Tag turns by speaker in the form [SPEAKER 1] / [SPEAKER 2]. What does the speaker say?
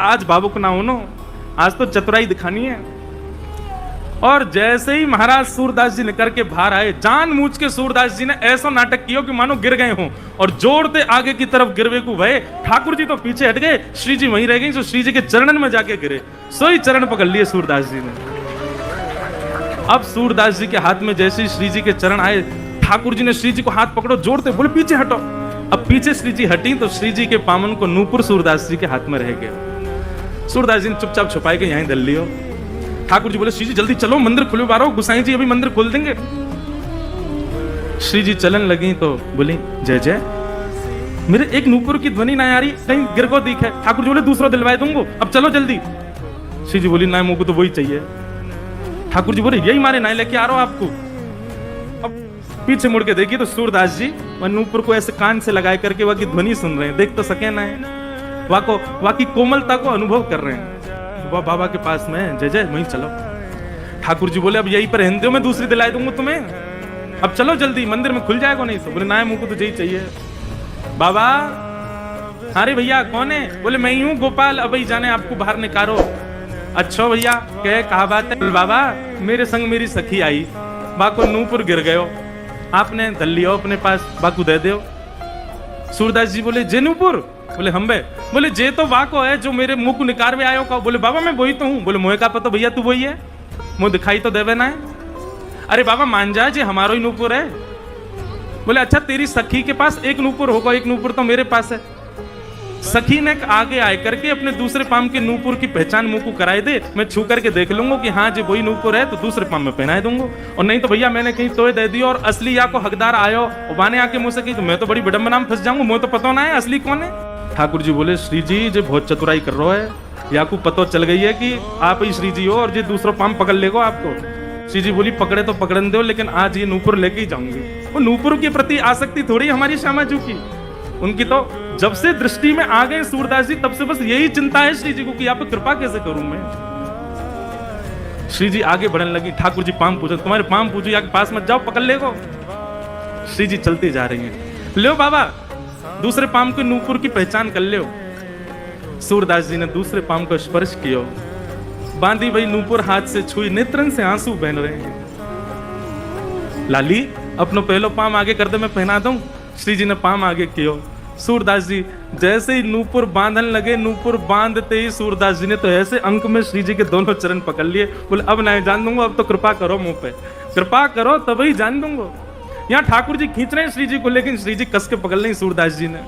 [SPEAKER 1] आज भावुक ना होनो, आज तो चतुराई दिखानी है। और जैसे ही महाराज सूरदास जी निकल के बाहर आए, जानबूझ के सूरदास जी ने ऐसा नाटक किया कि मानो गिर गए हों, और जोड़ते आगे की तरफ गिरवे को भय। ठाकुर जी तो पीछे हट गए, श्री जी वहीं रह गई, तो श्री जी के चरणन में जाके गिरे, सोई चरण पकड़ लिए सूरदास जी ने। अब सूरदास जी के हाथ में जैसे ही श्री जी के चरण आए, ठाकुर जी ने श्री जी को हाथ पकड़ो, जोड़ते बोले पीछे हटो। अब पीछे श्री जी हटी तो श्री जी के पामन को नूपुर सूरदास जी के हाथ में रह गया। सूरदास जी ने चुपचाप छुपाए के यहीं धर लियो। ठाकुर जी बोले श्री जी जल्दी चलो, मंदिर खुले बारो, गुसाई जी अभी मंदिर खोल देंगे। श्री जी चलन लगी तो बोली जय जय, मेरे एक नूपुर की ध्वनि ना आ रही, कहीं गिर को दिखे। ठाकुर जी बोले दूसरा दिलवाए दूंगो, अब चलो जल्दी। श्री जी बोली ना, मुझको तो वही चाहिए। ठाकुर जी बोले यही मारे ना लेके आ रहा हूं आपको। अब पीछे मुड़ के देखिए तो सूरदास जी वह नूपुर को ऐसे कान से लगाए करके वह की ध्वनि सुन रहे हैं, देख तो सके ना है, वह की कोमलता को अनुभव कर रहे हैं। वह बाबा के पास में जय जय वहीं चलो। ठाकुर जी बोले अब यही पर रहने दो, मैं दूसरी दिलाई दूंगा तुम्हें, अब चलो जल्दी, मंदिर में खुल जाएगा नहीं तो। बोले ना मुझको तो यही चाहिए। बाबा अरे भैया कौन है? बोले मैं ही हूँ गोपाल, अब ही जाने आपको बाहर निकालो। अच्छा भैया कहे कहा बात है? बाबा मेरे संग मेरी सखी आई, बाको नूपुर गिर गयो, आपने धल लियो अपने पास, बाकू दे दो। सूरदास जी बोले जे नूपुर? बोले हम बे। बोले जे तो वाको है जो मेरे मुंह को निकारवे आयो का। बोले बाबा मैं वही तो हूँ। बोले मोहे का पता भैया तू वही है, मुंह दिखाई तो देवे ना है। अरे बाबा मान जा जे हमारो ही नूपुर है। बोले अच्छा तेरी सखी के पास एक नूपुर होगा, एक नूपुर तो मेरे पास है। सखी ने आगे आए करके अपने दूसरे पाम के नूपुर की पहचान मुंह को कराए दे, मैं छू करके देख लूंगा कि हाँ जो वही नूपुर है तो दूसरे पाम में पहनाए दूंगा, और नहीं तो भैया मैंने कहीं तोय दे दी और असली या को हकदार आयो वाने आके मुझसे कही तो मैं तो बड़ी विडंबना में फंस जाऊंगा, मुझे तो पता ना है असली कौन है। ठाकुर जी बोले श्री जी जो बहुत चतुराई कर रहा है, या को पता चल गई है कि आप ही श्री जी हो और जो दूसरा पाम पकड़ लेगा आपको। श्री जी बोली पकड़े तो पकड़न दो, लेकिन आज ये नूपुर लेके ही जाऊंगी। वो नूपुर के प्रति आसक्ति थोड़ी हमारी श्यामाजू की, उनकी तो जब से दृष्टि में आ गए सूरदास जी तब से बस यही चिंता है श्री जी को कि आप कृपा कैसे करूं मैं। श्री जी आगे बढ़ने लगी, ठाकुर जी पाम पूछो, तुम्हारे पाम पूछो या के पास मत जाओ, पकड़ लेगो। श्री जी चलती जा रही है, लो बाबा दूसरे पाम के नूपुर की पहचान कर लो। सूरदास जी ने दूसरे पाम को स्पर्श किया, बांधी वही नूपुर हाथ से छुई, नेत्रन से आंसू बहन रहे हैं। लाली अपनो पहलो पाम आगे कर दे, मैं पहना दूं। श्री जी ने पाम आगे कियो। सूरदास जी जैसे ही नूपुर बांधन लगे, नूपुर बांधते ही सूरदास जी ने तो ऐसे अंक में श्री जी के दोनों चरण पकड़ लिए। बोले अब नहीं जान दूंगा, अब तो कृपा करो मुंह पे, कृपा करो तभी जान दूंगा। यहाँ ठाकुर जी खींच रहे हैं श्री जी को, लेकिन श्री जी कस के पकड़ लें सूरदास जी ने।